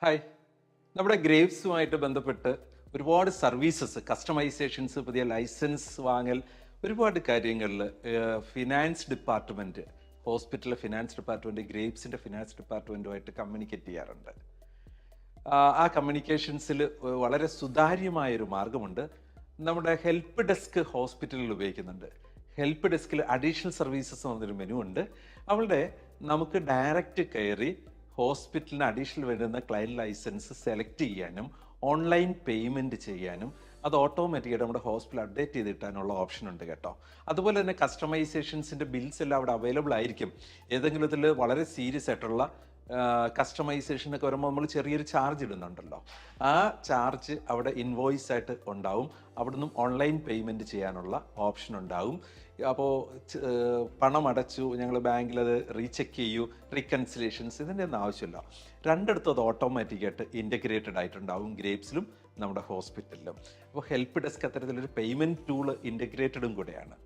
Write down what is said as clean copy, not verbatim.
Hi. നമ്മുടെ ഗ്രേപ്സുമായിട്ട് ബന്ധപ്പെട്ട് ഒരുപാട് സർവീസസ്, കസ്റ്റമൈസേഷൻസ്, പുതിയ ലൈസൻസ് വാങ്ങൽ, ഒരുപാട് കാര്യങ്ങളിൽ ഫിനാൻസ് ഡിപ്പാർട്ട്മെൻറ്റ്, ഹോസ്പിറ്റലിലെ ഫിനാൻസ് ഡിപ്പാർട്ട്മെൻറ്റ് ഗ്രേപ്സിൻ്റെ ഫിനാൻസ് ഡിപ്പാർട്ട്മെൻറ്റുമായിട്ട് കമ്മ്യൂണിക്കേറ്റ് ചെയ്യാറുണ്ട്. ആ കമ്മ്യൂണിക്കേഷൻസിൽ വളരെ സുതാര്യമായൊരു മാർഗമുണ്ട്. നമ്മുടെ ഹെൽപ്പ് ഡെസ്ക് ഹോസ്പിറ്റലിൽ ഉപയോഗിക്കുന്നുണ്ട്. ഹെൽപ്പ് ഡെസ്കിൽ അഡീഷണൽ സർവീസസ് എന്ന് പറഞ്ഞൊരു മെനു ഉണ്ട്. അവിടെ നമുക്ക് ഡയറക്റ്റ് കയറി ഹോസ്പിറ്റലിന് അഡീഷണൽ വരുന്ന ക്ലയൻറ്റ് ലൈസൻസ് സെലക്ട് ചെയ്യാനും ഓൺലൈൻ പേയ്മെൻറ്റ് ചെയ്യാനും അത് ഓട്ടോമാറ്റിക്കായിട്ട് നമ്മുടെ ഹോസ്പിറ്റൽ അപ്ഡേറ്റ് ചെയ്ത് കിട്ടാനുള്ള ഓപ്ഷൻ ഉണ്ട് കേട്ടോ. അതുപോലെ തന്നെ കസ്റ്റമൈസേഷൻസിൻ്റെ ബിൽസ് എല്ലാം അവിടെ അവൈലബിൾ ആയിരിക്കും. ഏതെങ്കിലും ഇതിൽ വളരെ സീരിയസ് ആയിട്ടുള്ള കസ്റ്റമൈസേഷനൊക്കെ വരുമ്പോൾ നമ്മൾ ചെറിയൊരു ചാർജ് ഇടുന്നുണ്ടല്ലോ, ആ ചാർജ് അവിടെ ഇൻവോയ്സ് ആയിട്ട് ഉണ്ടാവും. അവിടുന്ന് ഓൺലൈൻ പേയ്മെൻറ്റ് ചെയ്യാനുള്ള ഓപ്ഷൻ ഉണ്ടാവും. അപ്പോൾ പണം അടച്ചു, ഞങ്ങൾ ബാങ്കിൽ അത് റീചെക്ക് ചെയ്യൂ, റീകൺസിലേഷൻസ്, ഇതിൻ്റെ ഒന്നും ആവശ്യമില്ല. രണ്ടിടത്തും അത് ഓട്ടോമാറ്റിക്കായിട്ട് ഇൻറ്റഗ്രേറ്റഡ് ആയിട്ടുണ്ടാവും, ഗ്രേപ്സിലും നമ്മുടെ ഹോസ്പിറ്റലിലും. അപ്പോൾ ഹെൽപ്പ് ഡെസ്ക് അത്തരത്തിലൊരു പേയ്മെൻറ്റ് ടൂൾ ഇൻറ്റഗ്രേറ്റഡും കൂടെയാണ്.